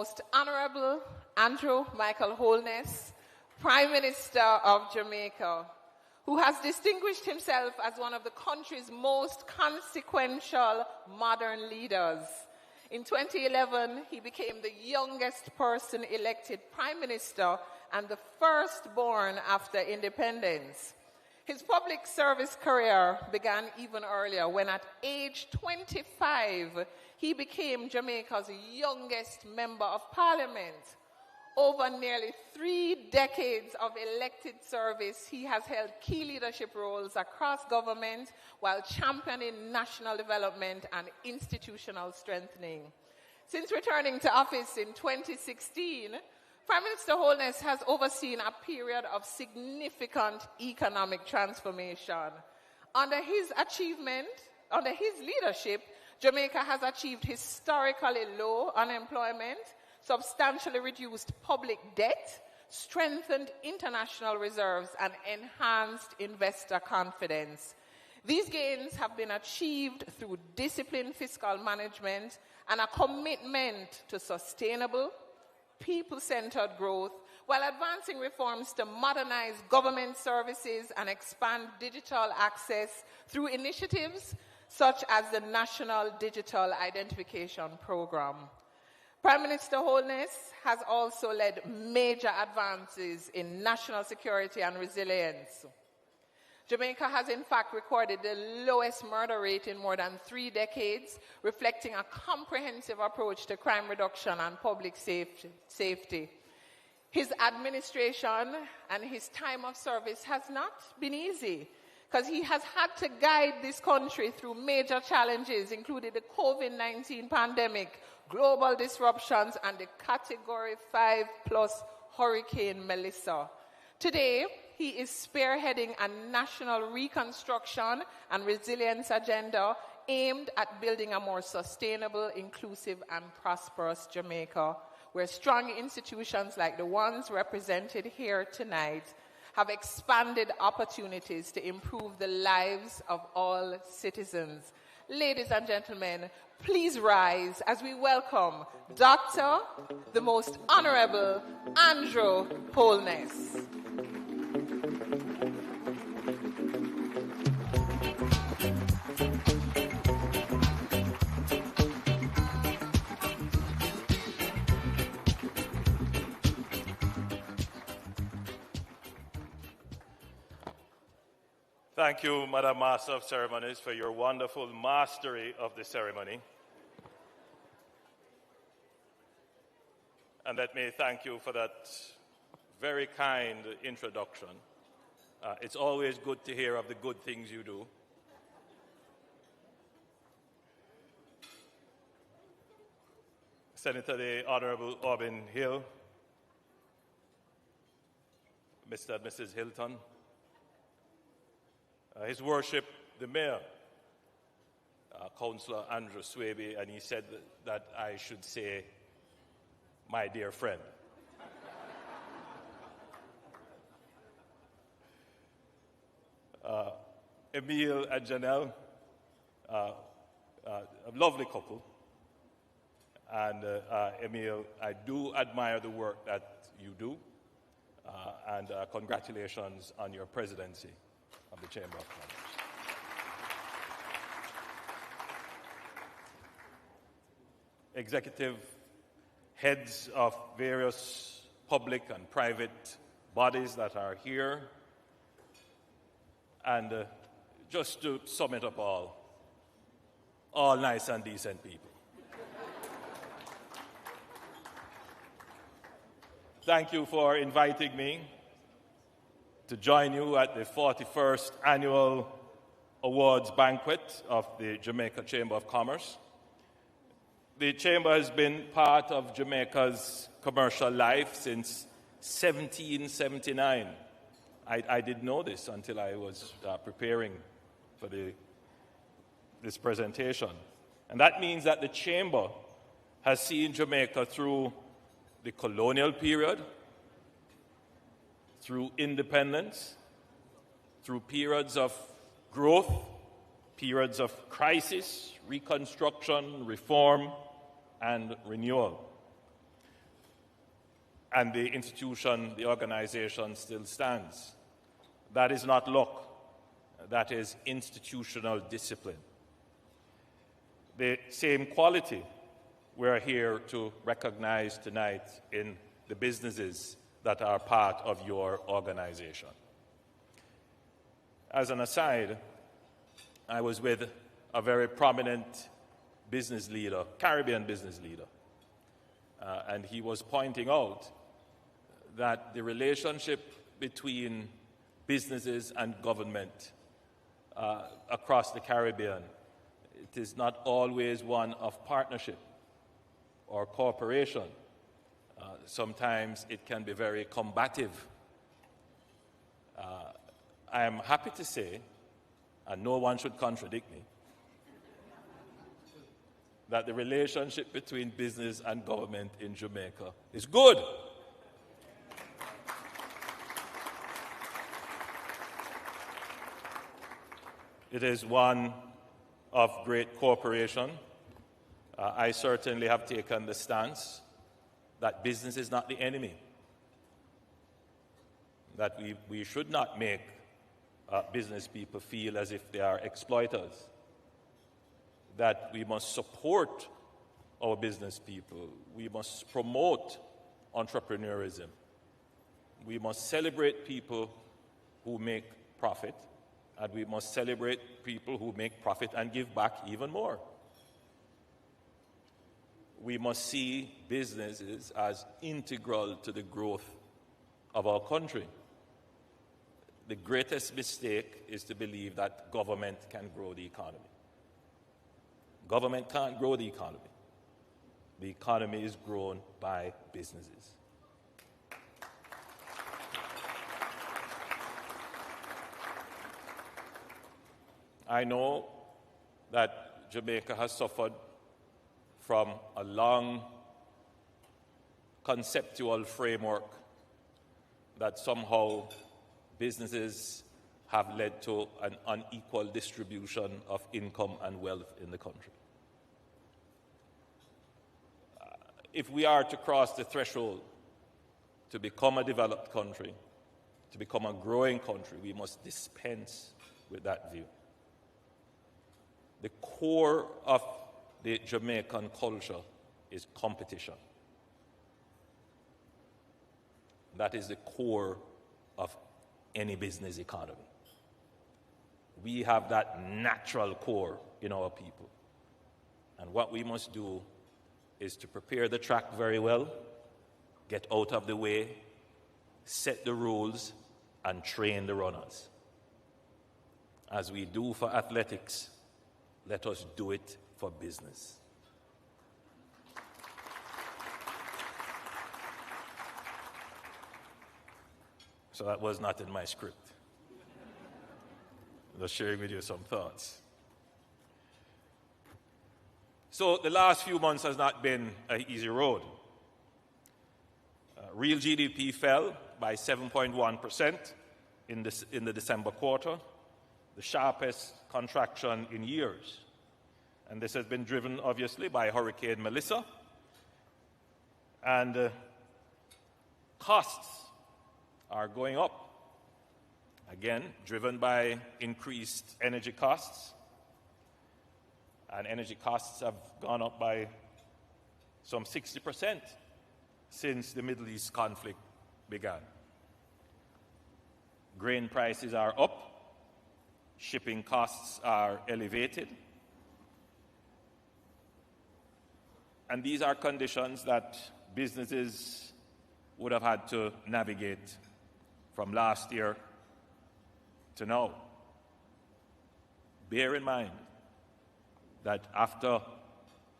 Most Honourable Andrew Michael Holness, Prime Minister of Jamaica, who has distinguished himself as one of the country's most consequential modern leaders. In 2011, he became the youngest person elected Prime Minister and the firstborn after independence. His public service career began even earlier when at age 25, he became Jamaica's youngest member of parliament. Over nearly 3 decades of elected service, he has held key leadership roles across government while championing national development and institutional strengthening. Since returning to office in 2016, Prime Minister Holness has overseen a period of significant economic transformation. Under his leadership, Jamaica has achieved historically low unemployment, substantially reduced public debt, strengthened international reserves, and enhanced investor confidence. These gains have been achieved through disciplined fiscal management and a commitment to sustainable, people-centered growth, while advancing reforms to modernize government services and expand digital access through initiatives such as the National Digital Identification Program. Prime Minister Holness has also led major advances in national security and resilience. Jamaica has in fact recorded the lowest murder rate in more than 3 decades, reflecting a comprehensive approach to crime reduction and public safety. His administration and his time of service has not been easy, because he has had to guide this country through major challenges, including the COVID-19 pandemic, global disruptions, and the Category 5+ Hurricane Melissa. Today, he is spearheading a national reconstruction and resilience agenda aimed at building a more sustainable, inclusive, and prosperous Jamaica, where strong institutions like the ones represented here tonight have expanded opportunities to improve the lives of all citizens. Ladies and gentlemen, please rise as we welcome Dr. the Most Honourable Andrew Holness. Thank you, Madam Master of Ceremonies, for your wonderful mastery of the ceremony. And let me thank you for that very kind introduction. It's always good to hear of the good things you do. Senator the Honourable Auburn Hill, Mr. and Mrs. Hilton, His Worship, the Mayor, Councillor Andrew Swaby, and he said that I should say, my dear friend. Emile and Janelle, a lovely couple. And Emile, I do admire the work that you do, and congratulations on your presidency of the Chamber of Commerce. Executive heads of various public and private bodies that are here, and just to sum it up all nice and decent people. Thank you for inviting me to join you at the 41st Annual Awards Banquet of the Jamaica Chamber of Commerce. The Chamber has been part of Jamaica's commercial life since 1779. I didn't know this until I was preparing for this presentation. And that means that the Chamber has seen Jamaica through the colonial period, through independence, through periods of growth, periods of crisis, reconstruction, reform, and renewal. and the institution, the organization still stands. That is not luck. That is institutional discipline. The same quality we're here to recognize tonight in the businesses that are part of your organization. As an aside, I was with a very prominent business leader, Caribbean business leader, and he was pointing out that the relationship between businesses and government across the Caribbean, it is not always one of partnership or cooperation. Sometimes it can be very combative. I am happy to say, and no one should contradict me, that the relationship between business and government in Jamaica is good. It is one of great cooperation. I certainly have taken the stance that business is not the enemy, that we should not make business people feel as if they are exploiters, that we must support our business people, we must promote entrepreneurism, we must celebrate people who make profit, and we must celebrate people who make profit and give back even more. We must see businesses as integral to the growth of our country. The greatest mistake is to believe that government can grow the economy. Government can't grow the economy. The economy is grown by businesses. I know that Jamaica has suffered from a long conceptual framework that somehow businesses have led to an unequal distribution of income and wealth in the country. If we are to cross the threshold to become a developed country, to become a growing country, we must dispense with that view. The core of the Jamaican culture is competition. That is the core of any business economy. We have that natural core in our people. And what we must do is to prepare the track very well, get out of the way, set the rules, and train the runners. As we do for athletics, let us do it for business. So that was not in my script. Just sharing with you some thoughts. So the last few months has not been an easy road. Real GDP fell by 7.1% in the December quarter, the sharpest contraction in years. And this has been driven, obviously, by Hurricane Melissa. And costs are going up, again, driven by increased energy costs. And energy costs have gone up by some 60% since the Middle East conflict began. Grain prices are up. Shipping costs are elevated. And these are conditions that businesses would have had to navigate from last year to now. Bear in mind that after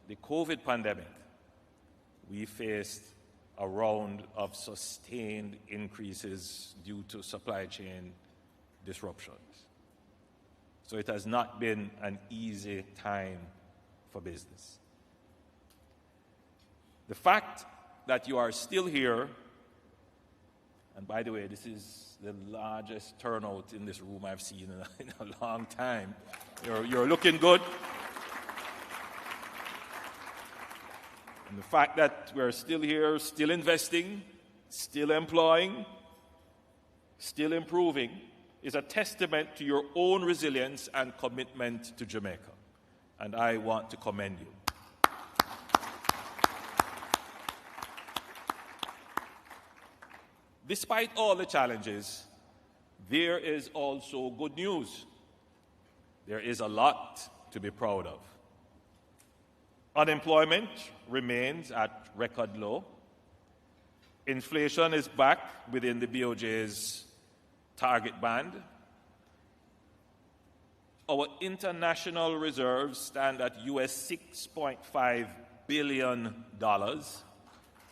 the COVID pandemic, we faced a round of sustained increases due to supply chain disruptions. So it has not been an easy time for business. The fact that you are still here, and by the way, this is the largest turnout in this room I've seen in a long time. You're looking good. And the fact that we're still here, still investing, still employing, still improving, is a testament to your own resilience and commitment to Jamaica. And I want to commend you. Despite all the challenges, there is also good news. There is a lot to be proud of. Unemployment remains at record low. Inflation is back within the BOJ's target band. Our international reserves stand at US $6.5 billion,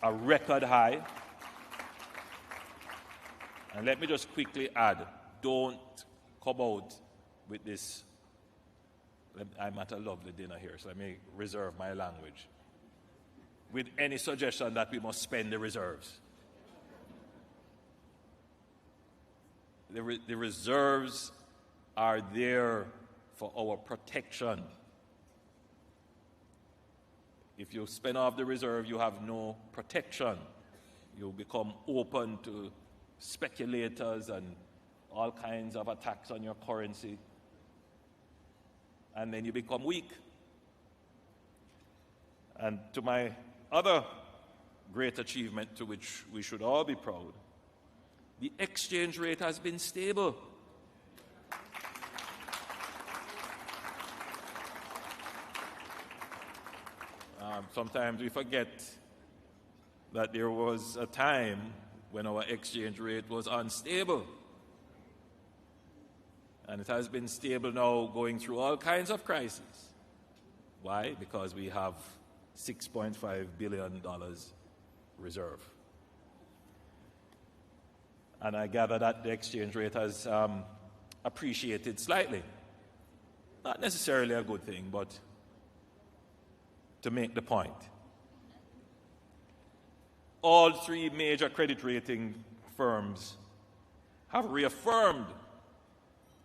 a record high. And let me just quickly add, don't come out with this. I'm at a lovely dinner here, so let me reserve my language. With any suggestion that we must spend the reserves. The reserves are there for our protection. If you spend off the reserve, you have no protection. You become open to speculators and all kinds of attacks on your currency. And then you become weak. And to my other great achievement to which we should all be proud, the exchange rate has been stable. Sometimes we forget that there was a time when our exchange rate was unstable. And it has been stable now, going through all kinds of crises. Why? Because we have $6.5 billion reserve. And I gather that the exchange rate has appreciated slightly. Not necessarily a good thing, but to make the point. All three major credit rating firms have reaffirmed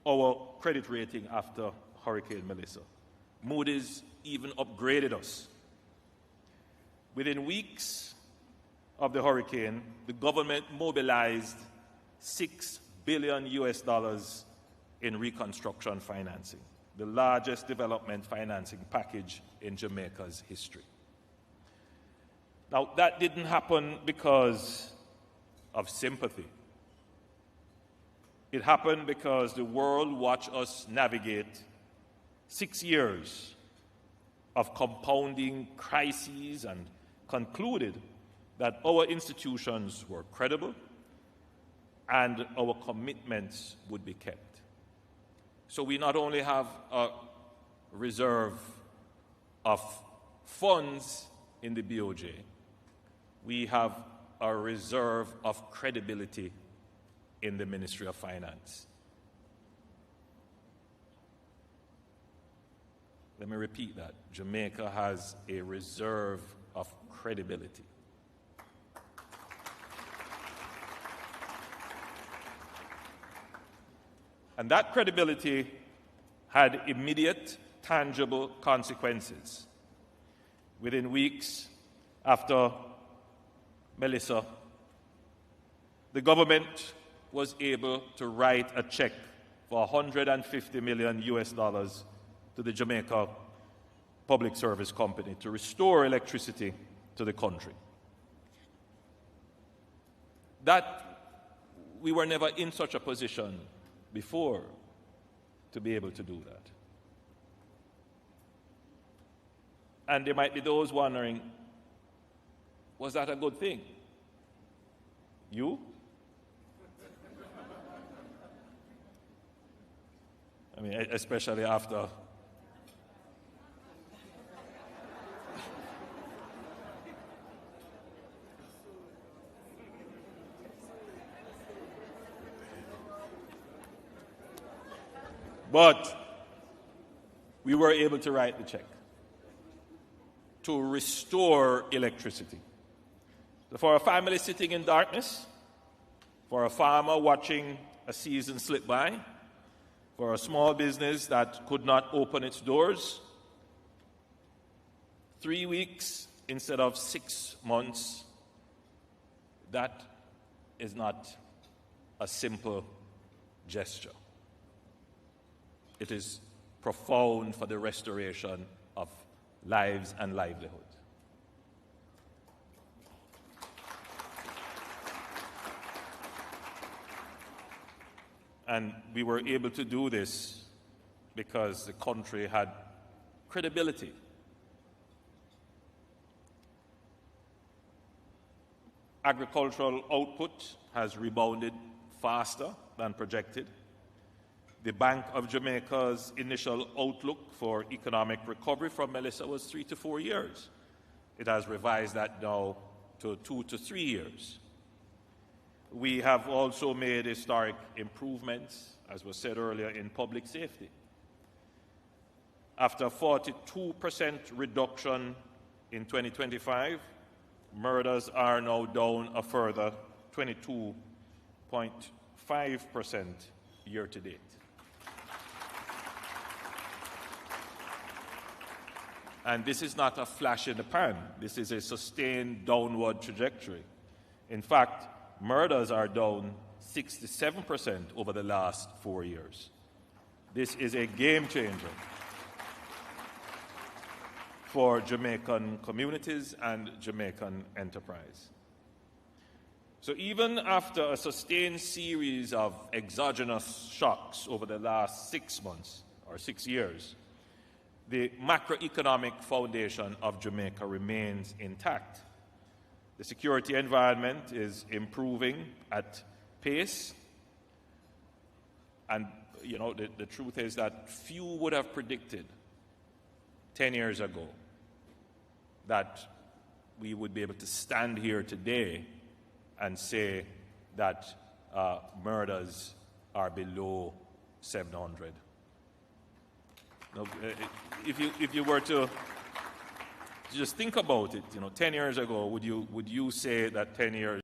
our credit rating after Hurricane Melissa. Moody's even upgraded us. Within weeks of the hurricane, the government mobilized $6 billion in reconstruction financing, the largest development financing package in Jamaica's history. Now, that didn't happen because of sympathy. It happened because the world watched us navigate 6 years of compounding crises and concluded that our institutions were credible and our commitments would be kept. So we not only have a reserve of funds in the BOJ, we have a reserve of credibility in the Ministry of Finance. Let me repeat that. Jamaica has a reserve of credibility. And that credibility had immediate, tangible consequences. Within weeks after Melissa, the government was able to write a check for $150 million to the Jamaica Public Service Company to restore electricity to the country. That we were never in such a position before to be able to do that. And there might be those wondering, was that a good thing? You? I mean, especially after but we were able to write the check to restore electricity. So for a family sitting in darkness, for a farmer watching a season slip by, for a small business that could not open its doors, 3 weeks instead of 6 months, that is not a simple gesture. It is profound for the restoration of lives and livelihood. And we were able to do this because the country had credibility. Agricultural output has rebounded faster than projected. The Bank of Jamaica's initial outlook for economic recovery from Melissa was 3 to 4 years. It has revised that now to 2 to 3 years. We have also made historic improvements, as was said earlier, in public safety. After a 42% reduction in 2025, murders are now down a further 22.5% year to date. And this is not a flash in the pan. This is a sustained downward trajectory. In fact, murders are down 67% over the last 4 years. This is a game changer for Jamaican communities and Jamaican enterprise. So even after a sustained series of exogenous shocks over the last 6 months or 6 years, the macroeconomic foundation of Jamaica remains intact. The security environment is improving at pace. And, you know, the truth is that few would have predicted 10 years ago that we would be able to stand here today and say that murders are below 700. Now, if you were to just think about it, 10 years ago, would you say that 10 years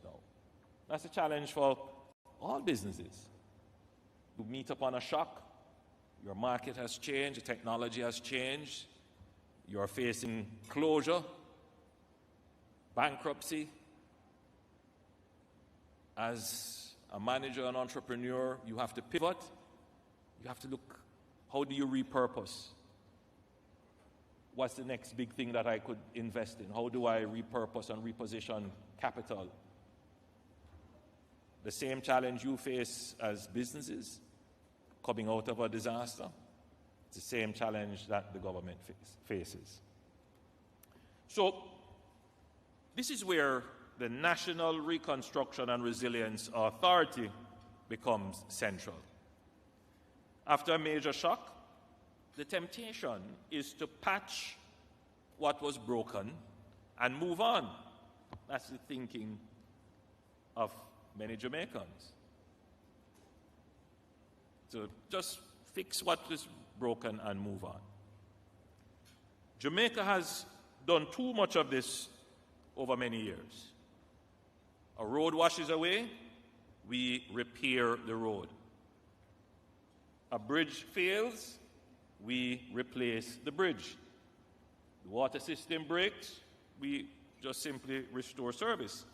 no? That's a challenge for all businesses who meet upon a shock. Your market has changed, the technology has changed, you're facing closure, bankruptcy. As a manager and entrepreneur, you have to pivot, you have to look How do you repurpose? What's the next big thing that I could invest in? How do I repurpose and reposition capital? The same challenge you face as businesses coming out of a disaster, it's the same challenge that the government faces. So, this is where the National Reconstruction and Resilience Authority becomes central. After a major shock, the temptation is to patch what was broken and move on. That's the thinking of many Jamaicans. So just fix what is broken and move on. Jamaica has done too much of this over many years. A road washes away, we repair the road. A bridge fails, we replace the bridge. The water system breaks, we just simply restore service.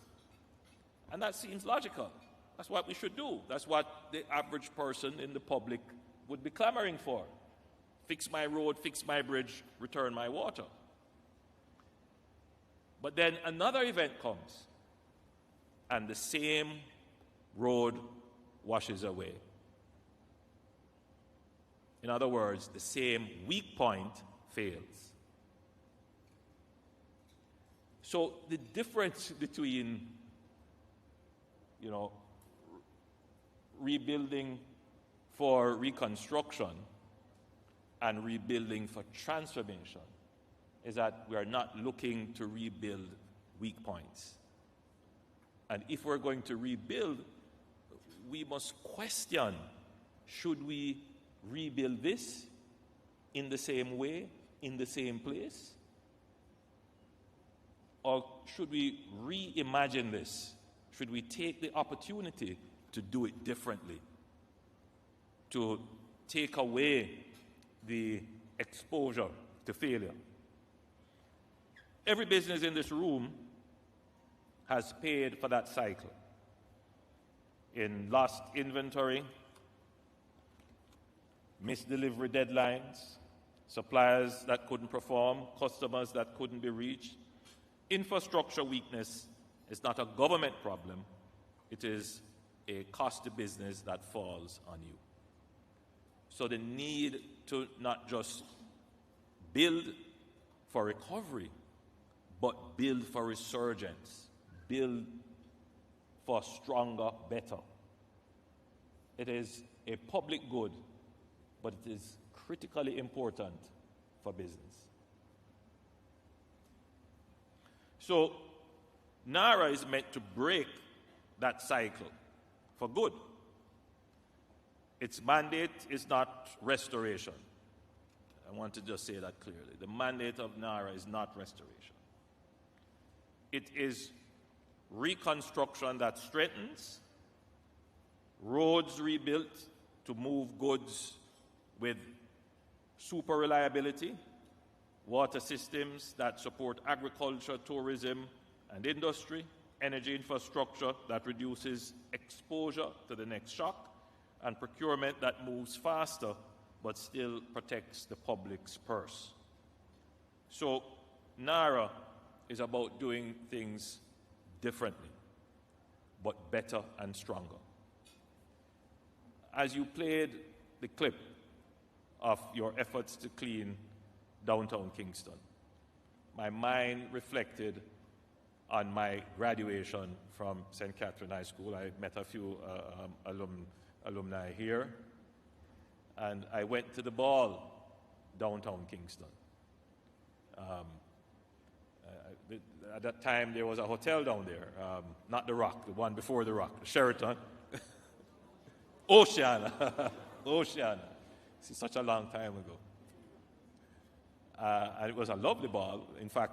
And that seems logical. That's what we should do. That's what the average person in the public would be clamoring for. Fix my road, fix my bridge, return my water. But then another event comes, and the same road washes away. In other words, the same weak point fails. So the difference between, rebuilding for reconstruction and rebuilding for transformation is that we are not looking to rebuild weak points. And if we're going to rebuild, we must question, should we rebuild this in the same way, in the same place? Or should we reimagine this? Should we take the opportunity to do it differently? To take away the exposure to failure? Every business in this room has paid for that cycle. In lost inventory, missed delivery deadlines, suppliers that couldn't perform, customers that couldn't be reached. Infrastructure weakness is not a government problem, it is a cost to business that falls on you. So the need to not just build for recovery, but build for resurgence, build for stronger, better. It is a public good, but it is critically important for business. So, NARA is meant to break that cycle for good. Its mandate is not restoration. I want to just say that clearly. The mandate of NARA is not restoration. It is reconstruction that strengthens, roads rebuilt to move goods with super reliability, water systems that support agriculture, tourism, and industry, energy infrastructure that reduces exposure to the next shock, and procurement that moves faster but still protects the public's purse. So NARA is about doing things differently, but better and stronger. As you played the clip of your efforts to clean downtown Kingston, my mind reflected on my graduation from St. Catherine High School. I met a few alumni here, and I went to the ball downtown Kingston. At that time, there was a hotel down there, not the Rock, the one before the Rock, the Sheraton. Oceana. Oceana. This is such a long time ago. And it was a lovely ball. In fact,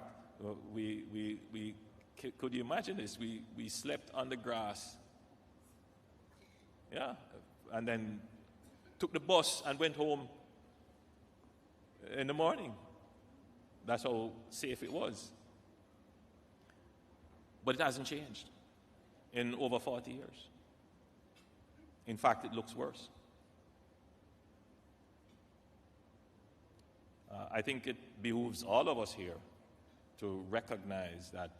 could you imagine this? We slept on the grass. Yeah. And then took the bus and went home in the morning. That's how safe it was. But it hasn't changed in over 40 years. In fact, it looks worse. I think it behooves all of us here to recognize that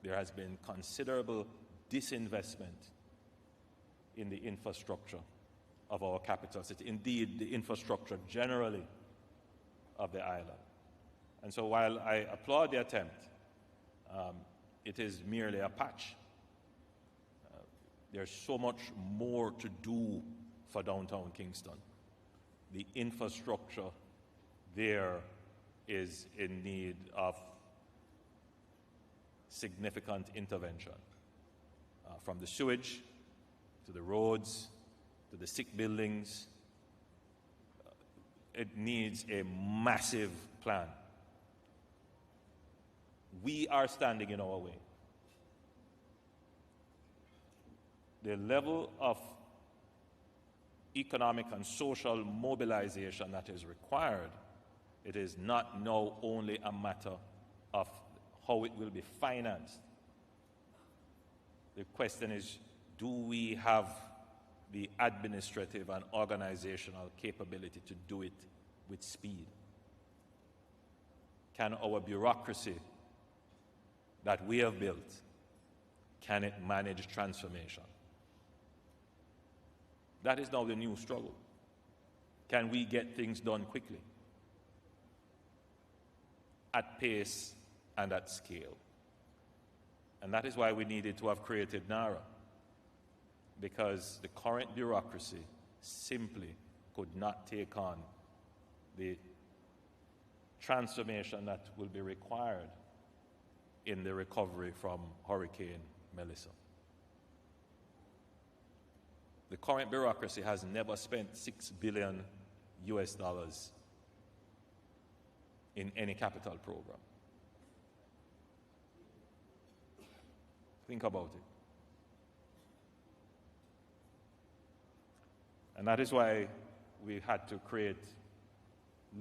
there has been considerable disinvestment in the infrastructure of our capital city, indeed the infrastructure generally of the island. And so while I applaud the attempt, it is merely a patch. There's so much more to do for downtown Kingston. The infrastructure there is in need of significant intervention, from the sewage to the roads to the sick buildings. It needs a massive plan. We are standing in our way. The level of economic and social mobilization that is required, it is not now only a matter of how it will be financed. The question is, do we have the administrative and organizational capability to do it with speed? Can our bureaucracy that we have built, can it manage transformation? That is now the new struggle. Can we get things done quickly, at pace and at scale? And that is why we needed to have created NARA, because the current bureaucracy simply could not take on the transformation that will be required in the recovery from Hurricane Melissa. The current bureaucracy has never spent $6 billion in any capital program. Think about it. And that is why we had to create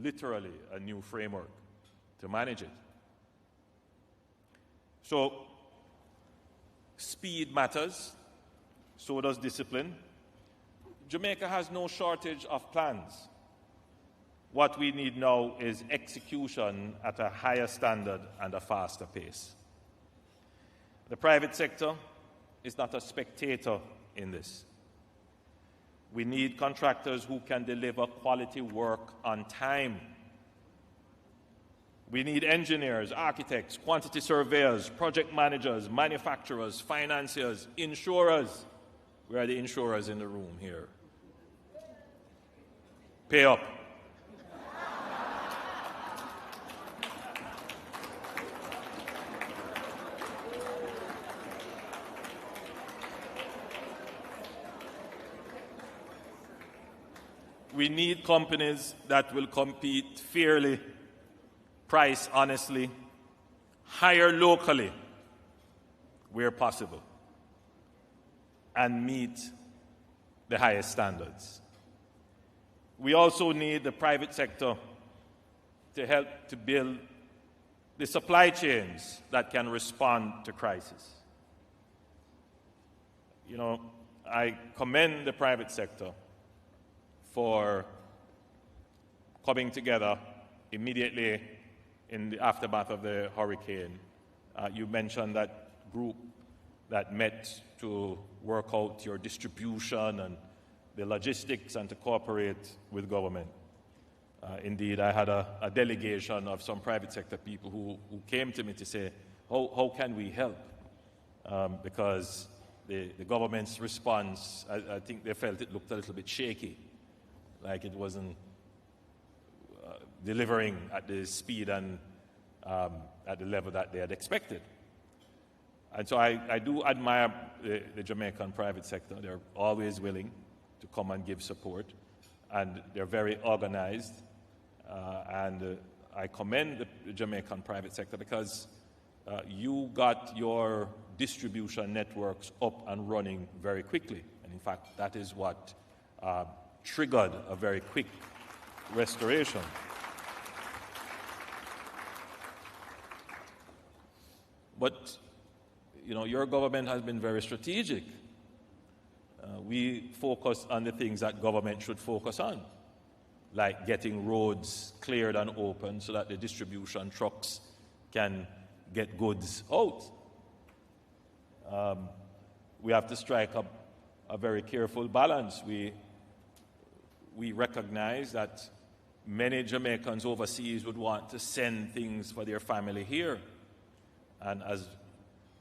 literally a new framework to manage it. So, speed matters, so does discipline. Jamaica has no shortage of plans. What we need now is execution at a higher standard and a faster pace. The private sector is not a spectator in this. We need contractors who can deliver quality work on time. We need engineers, architects, quantity surveyors, project managers, manufacturers, financiers, insurers. Where are the insurers in the room here? Pay up. We need companies that will compete fairly, price honestly, hire locally where possible, and meet the highest standards. We also need the private sector to help to build the supply chains that can respond to crisis. You know, I commend the private sector for coming together immediately in the aftermath of the hurricane. You mentioned that group that met to work out your distribution and the logistics and to cooperate with government. Indeed, I had a delegation of some private sector people who came to me to say, how can we help? Because the government's response, I think they felt it looked a little bit shaky, like it wasn't delivering at the speed and at the level that they had expected. And so I do admire the Jamaican private sector. They're always willing to come and give support, and they're very organized. And I commend the Jamaican private sector because you got your distribution networks up and running very quickly. And in fact, that is what triggered a very quick restoration. But, you know, your government has been very strategic. We focus on the things that government should focus on. like getting roads cleared and open so that the distribution trucks can get goods out. We have to strike a very careful balance. We recognize that many Jamaicans overseas would want to send things for their family here. And as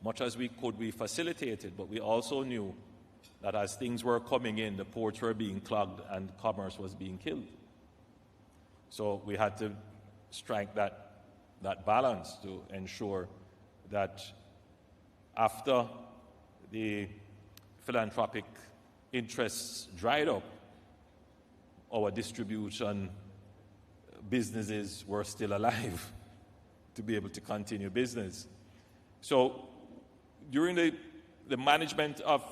much as we could, we facilitated, but we also knew that as things were coming in, the ports were being clogged and commerce was being killed. So we had to strike that balance to ensure that after the philanthropic interests dried up, our distribution businesses were still alive to be able to continue business. So during the management of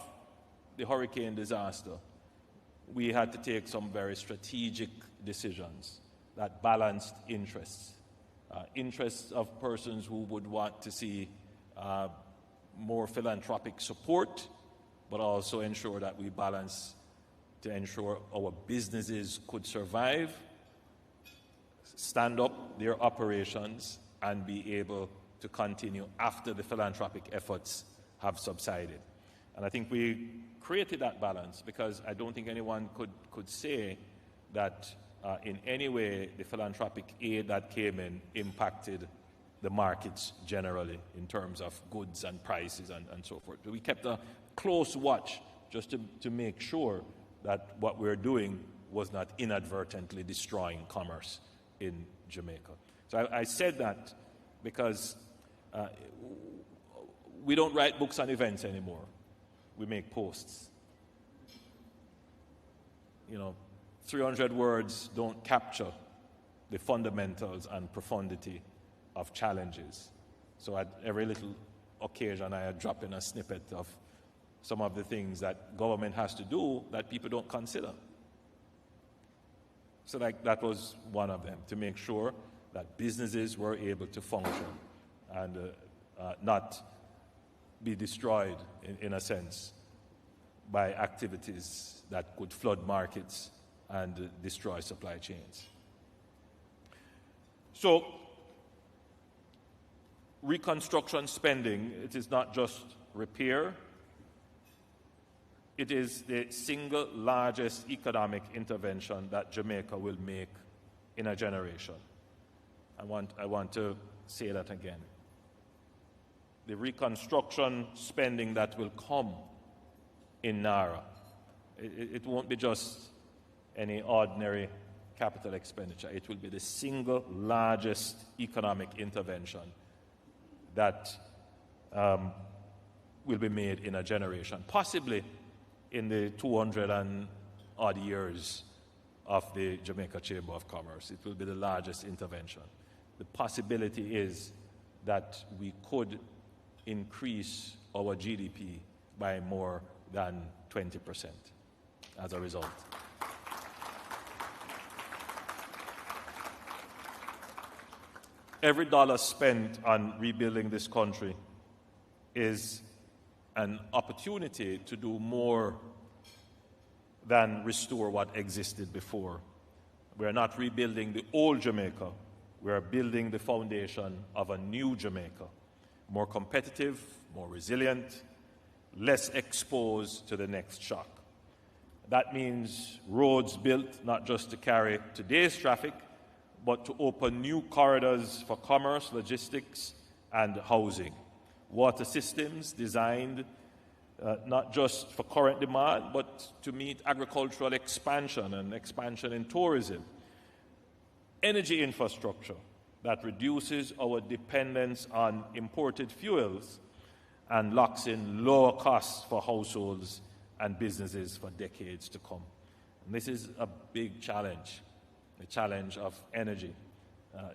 the hurricane disaster, we had to take some very strategic decisions that balanced interests. Interests of persons who would want to see more philanthropic support, but also ensure that we balance to ensure our businesses could survive, stand up their operations, and be able to continue after the philanthropic efforts have subsided. And I think we created that balance because I don't think anyone could say that in any way the philanthropic aid that came in impacted the markets generally in terms of goods and prices and so forth. We kept a close watch just to make sure that what we're doing was not inadvertently destroying commerce in Jamaica. So I said that because we don't write books on events anymore. We make posts. 300 words don't capture the fundamentals and profundity of challenges. So at every little occasion, I drop in a snippet of some of the things that government has to do that people don't consider. So that was one of them, to make sure that businesses were able to function and not be destroyed, in a sense, by activities that could flood markets and destroy supply chains. So, reconstruction spending, it is not just repair. It is the single largest economic intervention that Jamaica will make in a generation. I want to say that again. The reconstruction spending that will come in NARA, it won't be just any ordinary capital expenditure. It will be the single largest economic intervention that will be made in a generation, possibly in the 200 and odd years of the Jamaica Chamber of Commerce. It will be the largest intervention. The possibility is that we could increase our GDP by more than 20% as a result. Every dollar spent on rebuilding this country is an opportunity to do more than restore what existed before. We are not rebuilding the old Jamaica. We are building the foundation of a new Jamaica, more competitive, more resilient, less exposed to the next shock. That means roads built not just to carry today's traffic, but to open new corridors for commerce, logistics, and housing. Water systems designed not just for current demand, but to meet agricultural expansion and expansion in tourism. Energy infrastructure that reduces our dependence on imported fuels and locks in lower costs for households and businesses for decades to come. And this is a big challenge, the challenge of energy.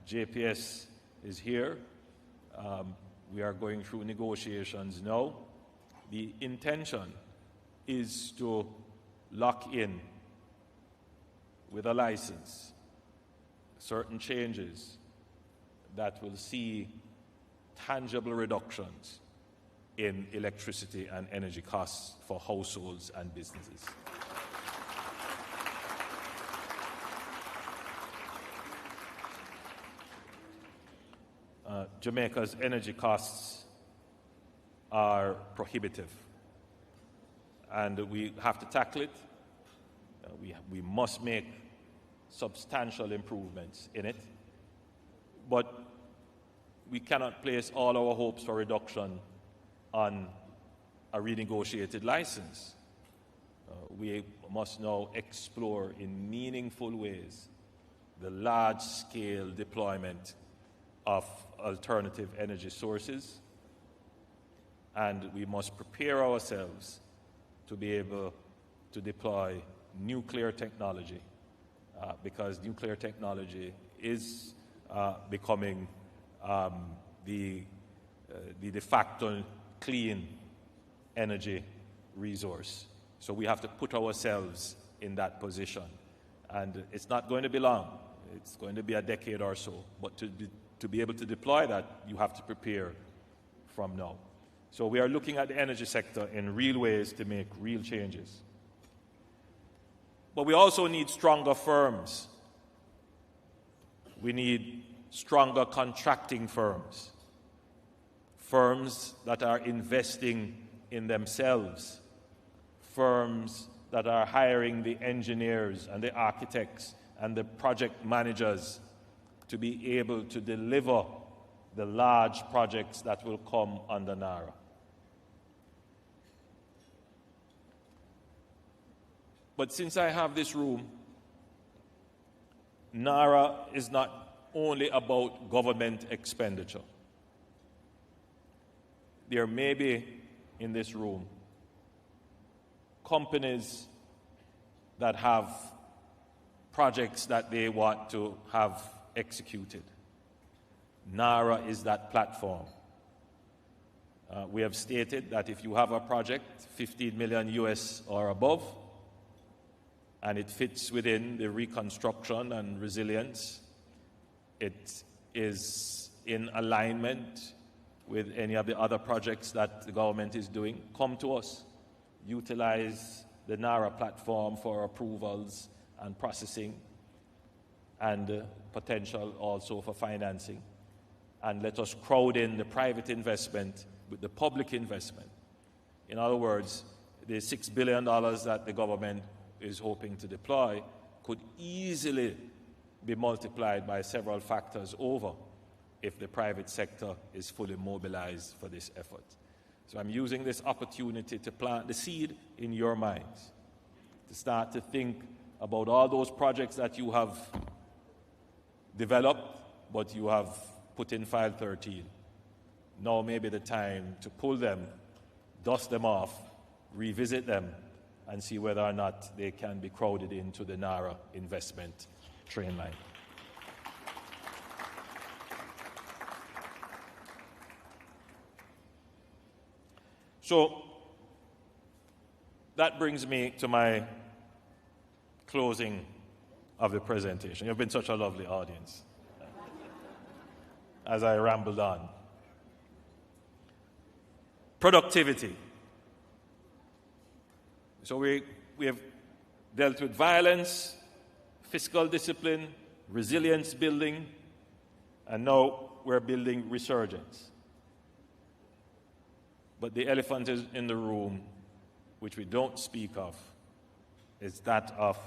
JPS is here. We are going through negotiations now. The intention is to lock in with a license certain changes that will see tangible reductions in electricity and energy costs for households and businesses. Jamaica's energy costs are prohibitive, and we have to tackle it. We must make substantial improvements in it, but we cannot place all our hopes for reduction on a renegotiated license. We must now explore in meaningful ways the large-scale deployment of alternative energy sources, and we must prepare ourselves to be able to deploy nuclear technology, because nuclear technology is becoming the de facto clean energy resource. So we have to put ourselves in that position. And it's not going to be long. It's going to be a decade or so. But to be able to deploy that, you have to prepare from now. So we are looking at the energy sector in real ways to make real changes. But we also need stronger firms. We need stronger contracting firms. Firms that are investing in themselves. Firms that are hiring the engineers and the architects and the project managers to be able to deliver the large projects that will come under NARA. But since I have this room, NARA is not only about government expenditure. There may be in this room companies that have projects that they want to have executed. NARA is that platform. We have stated that if you have a project, 15 million US or above, and it fits within the reconstruction and resilience, it is in alignment with any of the other projects that the government is doing, come to us. Utilize the NARA platform for approvals and processing and potential also for financing. And let us crowd in the private investment with the public investment. In other words, the $6 billion that the government is hoping to deploy could easily be multiplied by several factors over if the private sector is fully mobilized for this effort. So I'm using this opportunity to plant the seed in your minds, to start to think about all those projects that you have developed, but you have put in file 13. Now may be the time to pull them, dust them off, revisit them, and see whether or not they can be crowded into the NARA investment train line. So that brings me to my closing of the presentation. You've been such a lovely audience as I rambled on. Productivity. So we have dealt with violence, fiscal discipline, resilience building, and now we're building resurgence. But the elephant is in the room, which we don't speak of, is that of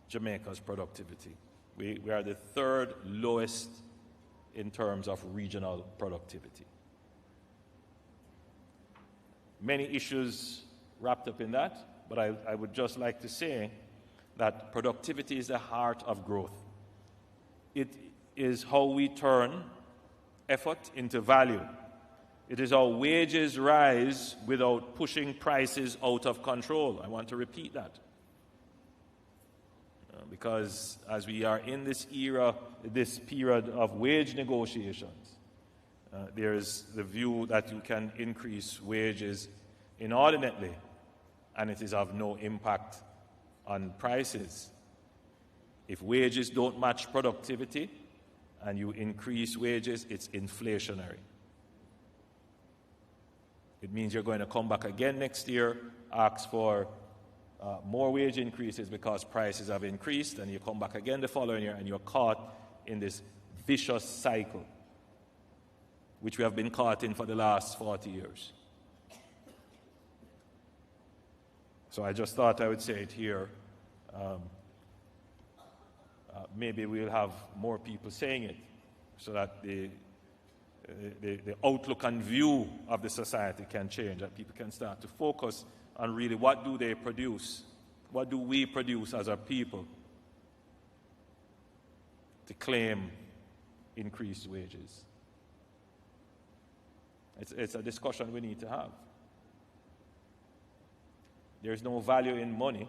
Jamaica's productivity. We are the third lowest in terms of regional productivity. Many issues wrapped up in that, but I would just like to say that productivity is the heart of growth. It is how we turn effort into value. It is how wages rise without pushing prices out of control. I want to repeat that. Because as we are in this era, this period of wage negotiations, there is the view that you can increase wages inordinately, and it is of no impact on prices. If wages don't match productivity and you increase wages, it's inflationary. It means you're going to come back again next year, ask for more wage increases because prices have increased, and you come back again the following year and you're caught in this vicious cycle. which we have been caught in for the last 40 years. So I just thought I would say it here. Maybe we'll have more people saying it so that the outlook and view of the society can change, that people can start to focus on really what do they produce, what do we produce as a people to claim increased wages. It's a discussion we need to have. There is no value in money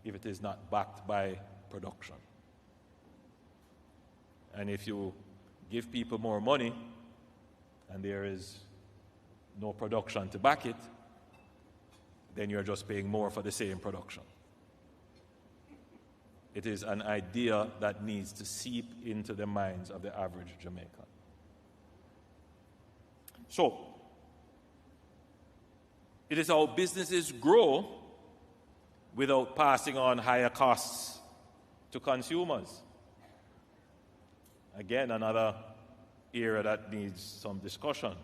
if it is not backed by production. And if you give people more money and there is no production to back it, then you're just paying more for the same production. It is an idea that needs to seep into the minds of the average Jamaican. So, it is how businesses grow without passing on higher costs to consumers. Again, another area that needs some discussion.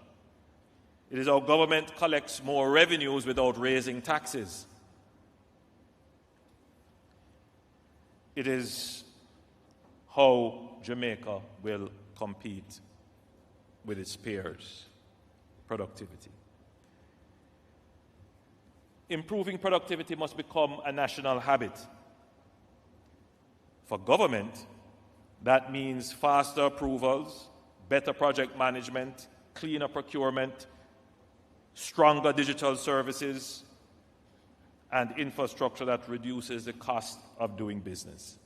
It is how government collects more revenues without raising taxes. It is how Jamaica will compete with its peers. Productivity. Improving productivity must become a national habit. For government, that means faster approvals, better project management, cleaner procurement, stronger digital services, and infrastructure that reduces the cost of doing business.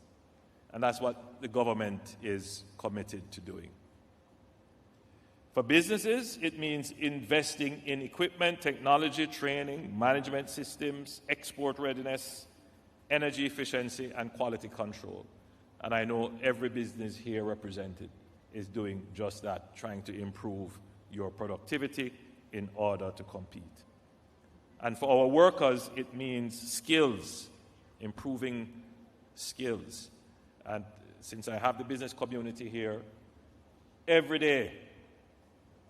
And that's what the government is committed to doing. For businesses, it means investing in equipment, technology, training, management systems, export readiness, energy efficiency, and quality control. And I know every business here represented is doing just that, trying to improve your productivity in order to compete. And for our workers, it means skills, improving skills. And since I have the business community here, every day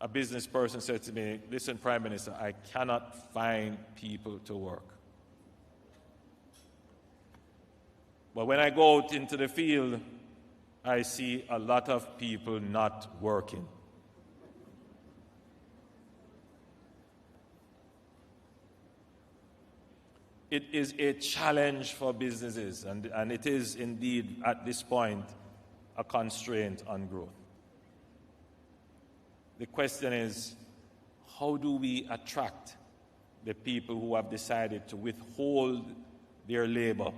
a business person said to me, "Listen, Prime Minister, I cannot find people to work." But when I go out into the field, I see a lot of people not working. It is a challenge for businesses, and it is indeed, at this point, a constraint on growth. The question is, how do we attract the people who have decided to withhold their labor?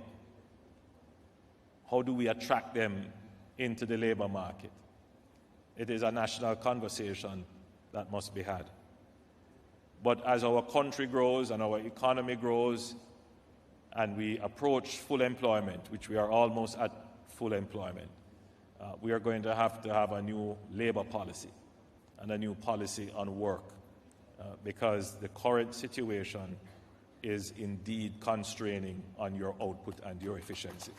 How do we attract them into the labor market? It is a national conversation that must be had. But as our country grows and our economy grows and we approach full employment, which we are almost at full employment, we are going to have a new labor policy and a new policy on work because the current situation is indeed constraining on your output and your efficiency.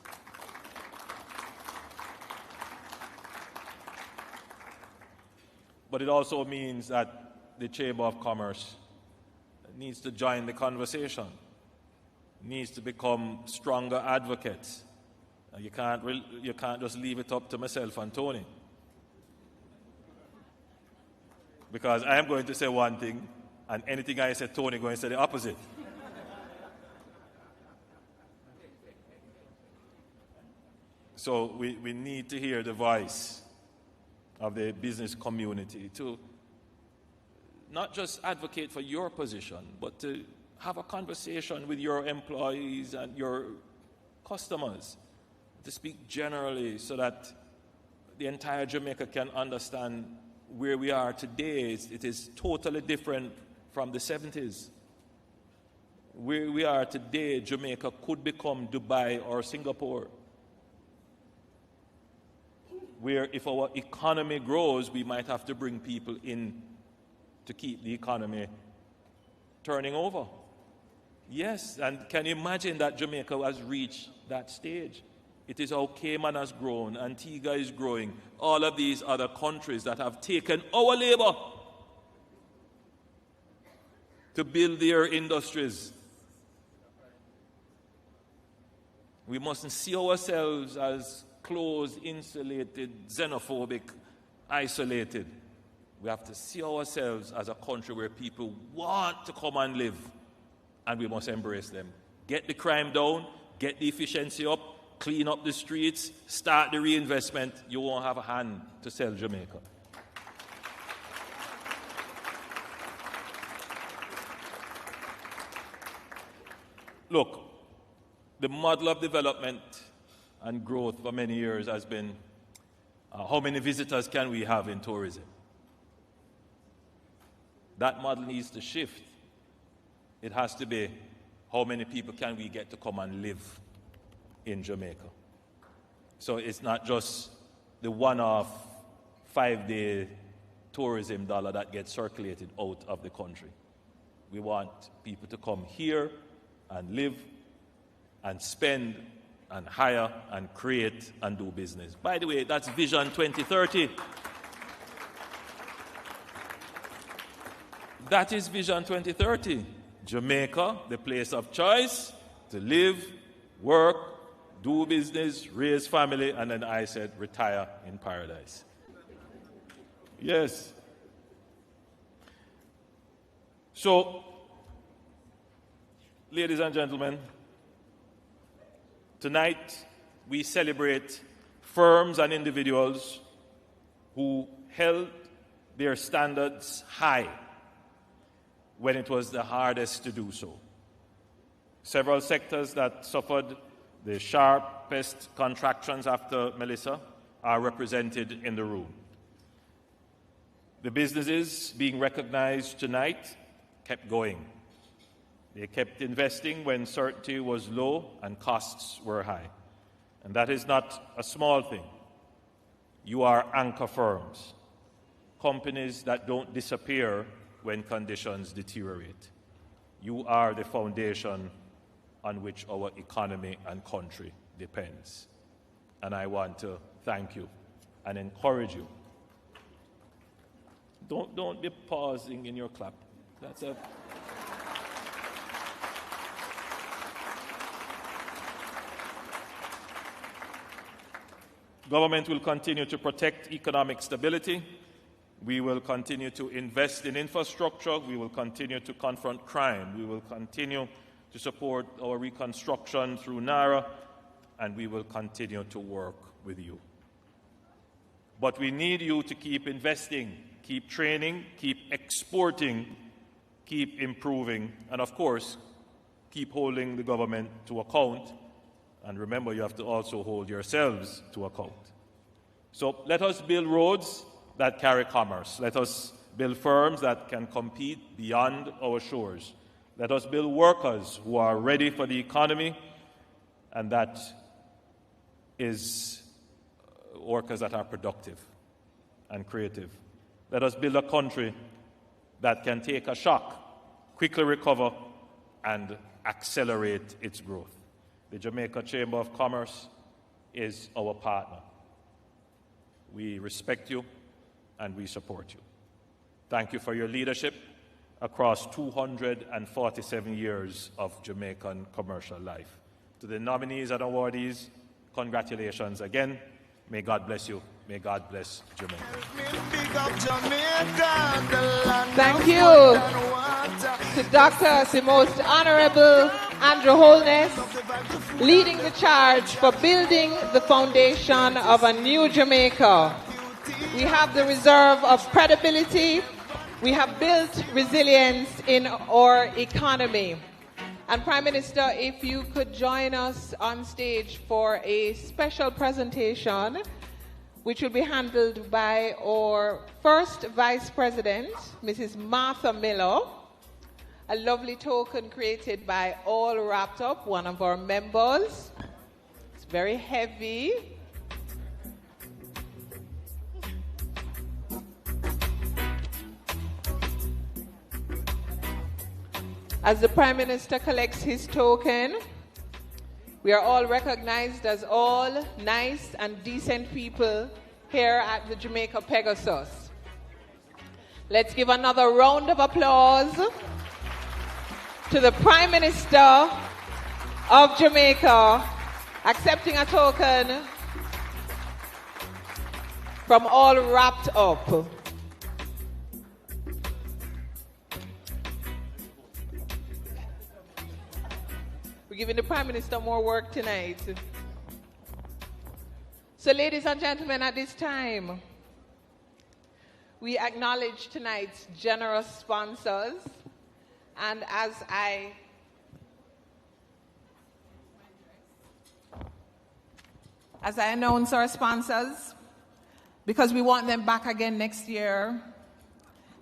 But it also means that the Chamber of Commerce needs to join the conversation, needs to become stronger advocates. You can't just leave it up to myself and Tony. Because I am going to say one thing, and anything I say, Tony is going to say the opposite. So we need to hear the voice of the business community to not just advocate for your position, but to have a conversation with your employees and your customers, to speak generally so that the entire Jamaica can understand where we are today. It is totally different from the 70s. Where we are today, Jamaica could become Dubai or Singapore, where if our economy grows, we might have to bring people in to keep the economy turning over. Yes, and can you imagine that Jamaica has reached that stage? It is how Cayman has grown, Antigua is growing, all of these other countries that have taken our labor to build their industries. We mustn't see ourselves as closed, insulated, xenophobic, isolated. We have to see ourselves as a country where people want to come and live, and we must embrace them. Get the crime down, get the efficiency up, clean up the streets, start the reinvestment. You won't have a hand to sell Jamaica. Look, the model of development and growth for many years has been how many visitors can we have in tourism? That model needs to shift. It has to be how many people can we get to come and live in Jamaica. So it's not just the one-off 5-day tourism dollar that gets circulated out of the country. We want people to come here and live and spend and hire and create and do business. By the way, that's Vision 2030. That is Vision 2030. Jamaica, the place of choice to live, work, do business, raise family, and then I said, retire in paradise. Yes. So, ladies and gentlemen, tonight we celebrate firms and individuals who held their standards high when it was the hardest to do so. Several sectors that suffered the sharpest contractions after Melissa are represented in the room. The businesses being recognized tonight kept going. They kept investing when certainty was low and costs were high. And that is not a small thing. You are anchor firms, companies that don't disappear when conditions deteriorate. You are the foundation on which our economy and country depends. And I want to thank you and encourage you. Don't be pausing in your clap. That's a... Government will continue to protect economic stability. We will continue to invest in infrastructure. We will continue to confront crime. We will continue to support our reconstruction through NARA, and we will continue to work with you. But we need you to keep investing, keep training, keep exporting, keep improving, and of course, keep holding the government to account. And remember, you have to also hold yourselves to account. So let us build roads that carry commerce. Let us build firms that can compete beyond our shores. Let us build workers who are ready for the economy, and that is workers that are productive and creative. Let us build a country that can take a shock, quickly recover, and accelerate its growth. The Jamaica Chamber of Commerce is our partner. We respect you and we support you. Thank you for your leadership across 247 years of Jamaican commercial life. To the nominees and awardees, congratulations again. May God bless you. May God bless Jamaica. Thank you to Dr. the Most Honourable Andrew Holness, leading the charge for building the foundation of a new Jamaica. We have the reserve of credibility. We have built resilience in our economy. And Prime Minister, if you could join us on stage for a special presentation, which will be handled by our first Vice President, Mrs. Martha Miller. A lovely token created by All Wrapped Up, one of our members. It's very heavy. As the Prime Minister collects his token, We are all recognized as all nice and decent people here at the Jamaica Pegasus. Let's give another round of applause to the Prime Minister of Jamaica, accepting a token from All Wrapped Up. We're giving the Prime Minister more work tonight. So, ladies and gentlemen, at this time, we acknowledge tonight's generous sponsors. And as I announce our sponsors, because we want them back again next year,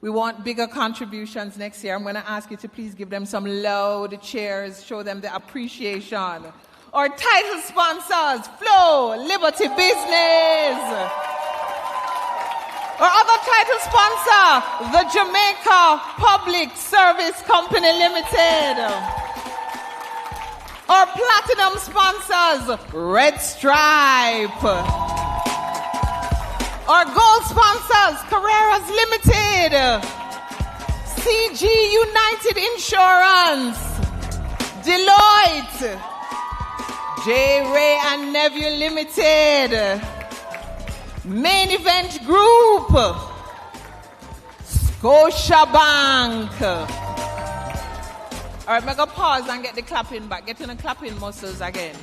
we want bigger contributions next year, I'm going to ask you to please give them some loud cheers, show them the appreciation. Our title sponsors, Flow, Liberty Business. Our other title sponsor, the Jamaica Public Service Company Limited. Our platinum sponsors, Red Stripe. Our gold sponsors, Carreras Limited, CG United Insurance, Deloitte, J. Ray and Nephew Limited, Main Event Group, Scotiabank. All right, I'm going to pause and get the clapping back, getting the clapping muscles again.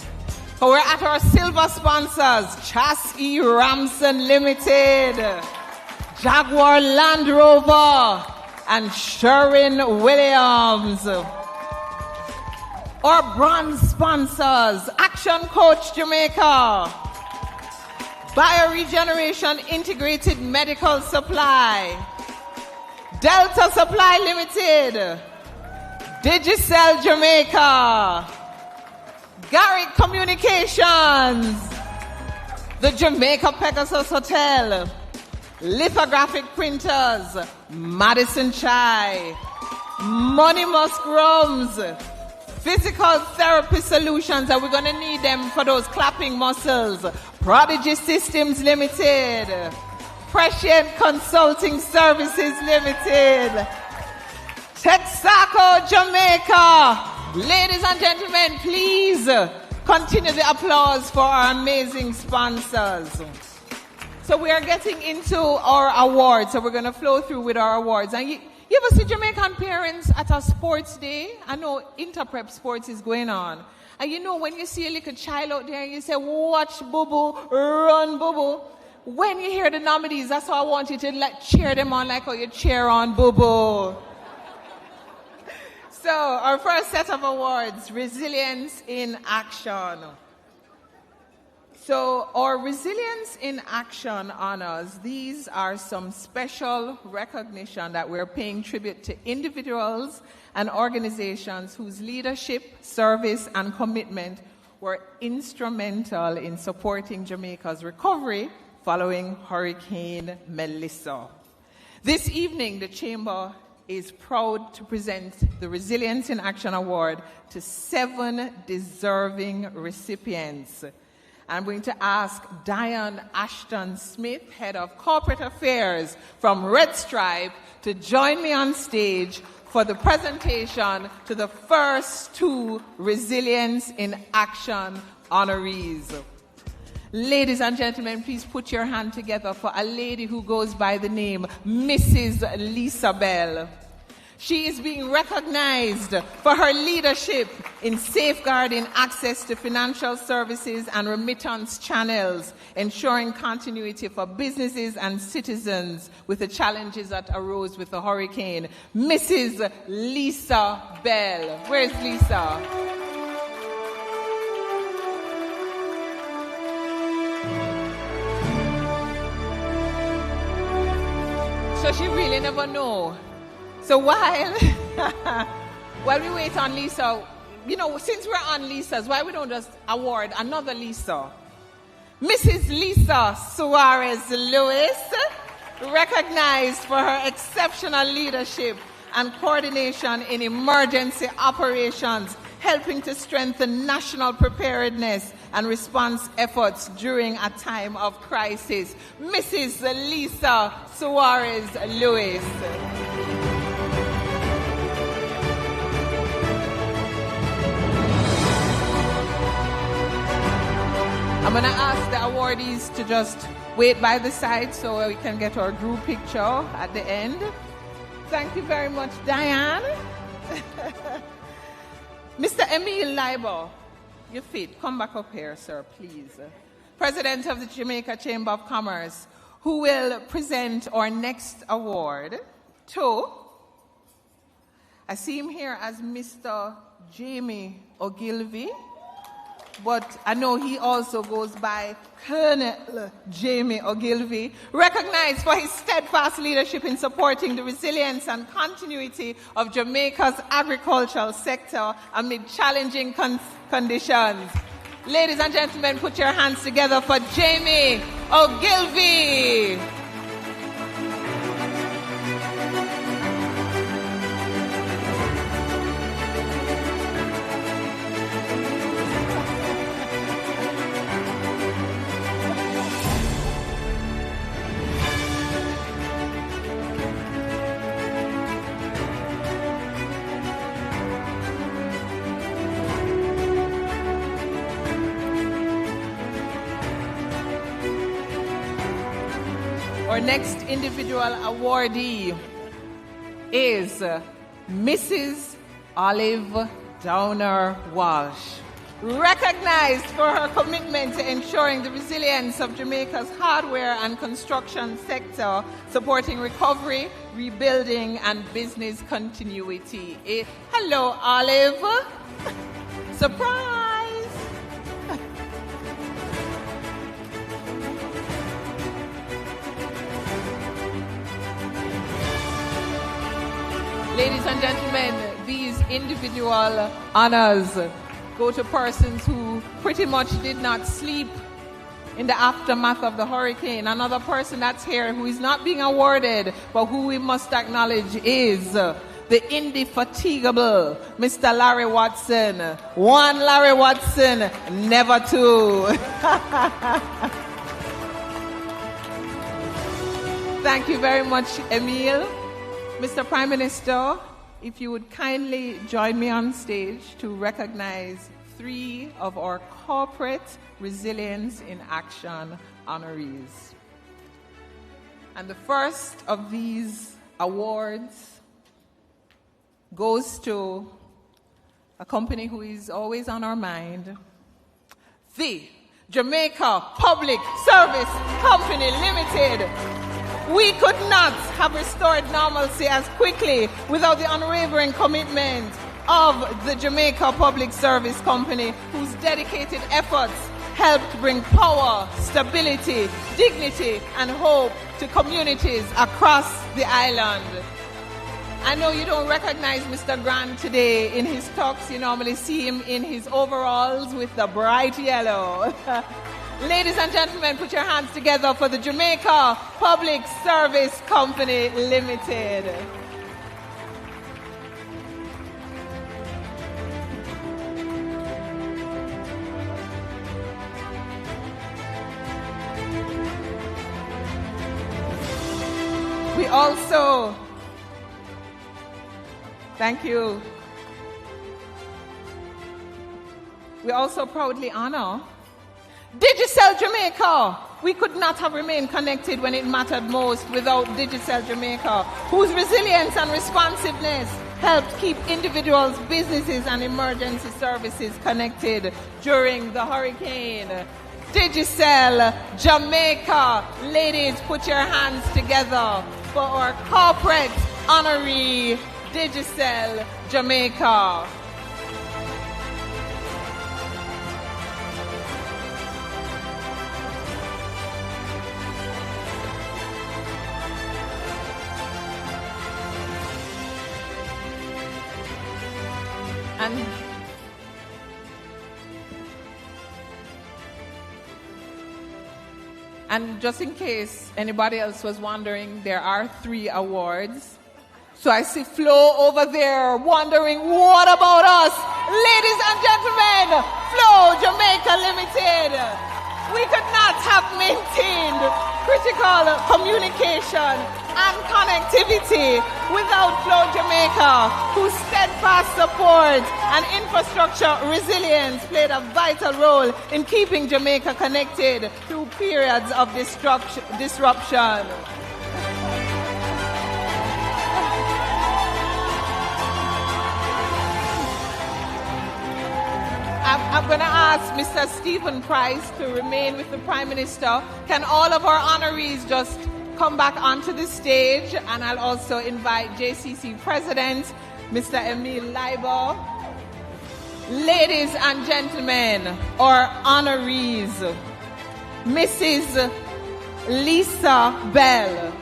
So we're at our silver sponsors, Chas E. Ramson Limited, Jaguar Land Rover, and Sherwin-Williams. Our bronze sponsors, Action Coach Jamaica, Bioregeneration Integrated Medical Supply, Delta Supply Limited, Digicel Jamaica, Garrick Communications, the Jamaica Pegasus Hotel, Lithographic Printers, Madison Chai, Money Musk Rums, Physical Therapy Solutions, and we're going to need them for those clapping muscles, Prodigy Systems Limited, Prescient Consulting Services Limited, Texaco Jamaica. Ladies and gentlemen, please continue the applause for our amazing sponsors. So we are getting into our awards, so we're going to flow through with our awards. And you ever see Jamaican parents at a sports day? I know Interprep Sports is going on. And you know when you see a little child out there and you say, watch boo-boo, run boo-boo. When you hear the nominees, that's how I want you to cheer them on like how you cheer on boo-boo. So, our first set of awards, Resilience in Action. So, our Resilience in Action honors, these are some special recognition that we're paying tribute to individuals and organizations whose leadership, service, and commitment were instrumental in supporting Jamaica's recovery following Hurricane Melissa. This evening, the Chamber is proud to present the Resilience in Action Award to 7 deserving recipients. I'm going to ask Diane Ashton Smith, Head of Corporate Affairs from Red Stripe, to join me on stage for the presentation to the first 2 Resilience in Action honorees. Ladies and gentlemen, please put your hand together for a lady who goes by the name Mrs. Lisa Bell. She is being recognized for her leadership in safeguarding access to financial services and remittance channels, ensuring continuity for businesses and citizens with the challenges that arose with the hurricane. Mrs. Lisa Bell. Where's Lisa? So she really never know. So while we wait on Lisa, you know, since we're on Lisa's, why we don't just award another Lisa? Mrs. Lisa Suarez Lewis, recognized for her exceptional leadership and coordination in emergency operations, helping to strengthen national preparedness and response efforts during a time of crisis. Mrs. Lisa Suarez-Lewis. I'm going to ask the awardees to just wait by the side so we can get our group picture at the end. Thank you very much, Diane. Mr. Emil Leiber, your feet. Come back up here, sir, please. President of the Jamaica Chamber of Commerce, who will present our next award to, I see him here as Mr. Jamie Ogilvy, but I know he also goes by Colonel Jamie Ogilvy, recognized for his steadfast leadership in supporting the resilience and continuity of Jamaica's agricultural sector amid challenging conditions. Ladies and gentlemen, put your hands together for Jamie Ogilvy. Our next individual awardee is Mrs. Olive Downer Walsh, recognized for her commitment to ensuring the resilience of Jamaica's hardware and construction sector, supporting recovery, rebuilding, and business continuity. Hello, Olive. Surprise! Ladies and gentlemen, these individual honors go to persons who pretty much did not sleep in the aftermath of the hurricane. Another person that's here who is not being awarded, but who we must acknowledge is the indefatigable Mr. Larry Watson. One Larry Watson, never two. Thank you very much, Emile. Mr. Prime Minister, if you would kindly join me on stage to recognize 3 of our Corporate Resilience in Action honorees. And the first of these awards goes to a company who is always on our mind, the Jamaica Public Service Company Limited. We could not have restored normalcy as quickly without the unwavering commitment of the Jamaica Public Service Company, whose dedicated efforts helped bring power, stability, dignity, and hope to communities across the island. I know you don't recognize Mr. Grant today in his talks. You normally see him in his overalls with the bright yellow. Ladies and gentlemen, put your hands together for the Jamaica Public Service Company Limited. We also, thank you. We also proudly honor Digicel Jamaica. We could not have remained connected when it mattered most without Digicel Jamaica, whose resilience and responsiveness helped keep individuals, businesses, and emergency services connected during the hurricane. Digicel Jamaica. Ladies, put your hands together for our corporate honoree, Digicel Jamaica. And just in case anybody else was wondering, there are 3 awards. So I see Flo over there wondering, what about us? Ladies and gentlemen, Flow Jamaica Limited. We could not have maintained critical communication and connectivity without Flow Jamaica, whose steadfast support and infrastructure resilience played a vital role in keeping Jamaica connected through periods of disruption. I'm going to ask Mr. Stephen Price to remain with the Prime Minister. Can all of our honorees just come back onto the stage? And I'll also invite JCC President, Mr. Emil Leiber. Ladies and gentlemen, our honorees, Mrs. Lisa Bell,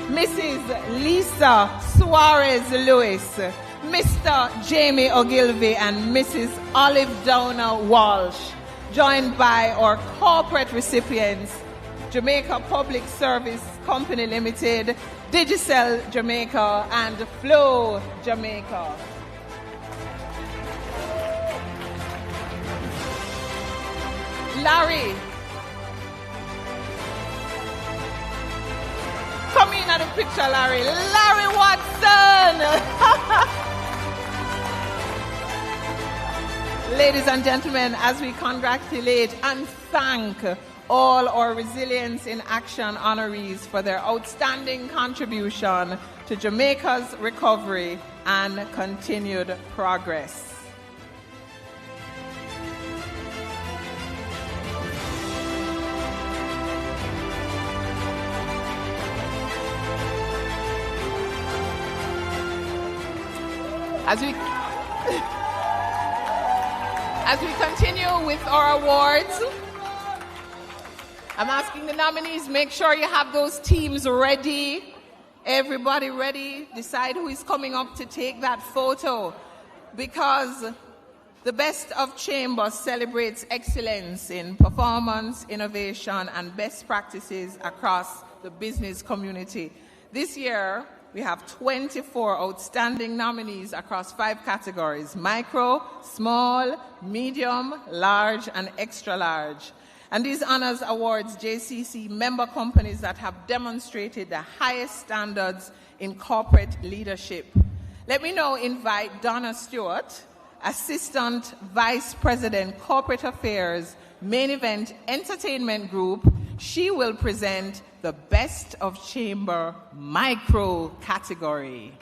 Mrs. Lisa Suarez-Lewis, Mr. Jamie Ogilvie and Mrs. Olive Downer Walsh, joined by our corporate recipients, Jamaica Public Service Company Limited, Digicel Jamaica, and Flow Jamaica. Larry, come in at the picture, Larry. Larry Watson! Ladies and gentlemen, as we congratulate and thank all our Resilience in Action honorees for their outstanding contribution to Jamaica's recovery and continued progress. As we continue with our awards, I'm asking the nominees, make sure you have those teams ready. Everybody ready. Decide who is coming up to take that photo. Because the Best of Chamber celebrates excellence in performance, innovation, and best practices across the business community. This year, we have 24 outstanding nominees across 5 categories: micro, small, medium, large, and extra large. And these honors awards JCC member companies that have demonstrated the highest standards in corporate leadership. Let me now invite Donna Stewart, Assistant Vice President, Corporate Affairs, Main Event Entertainment Group. She will present the Best of Chamber Micro category.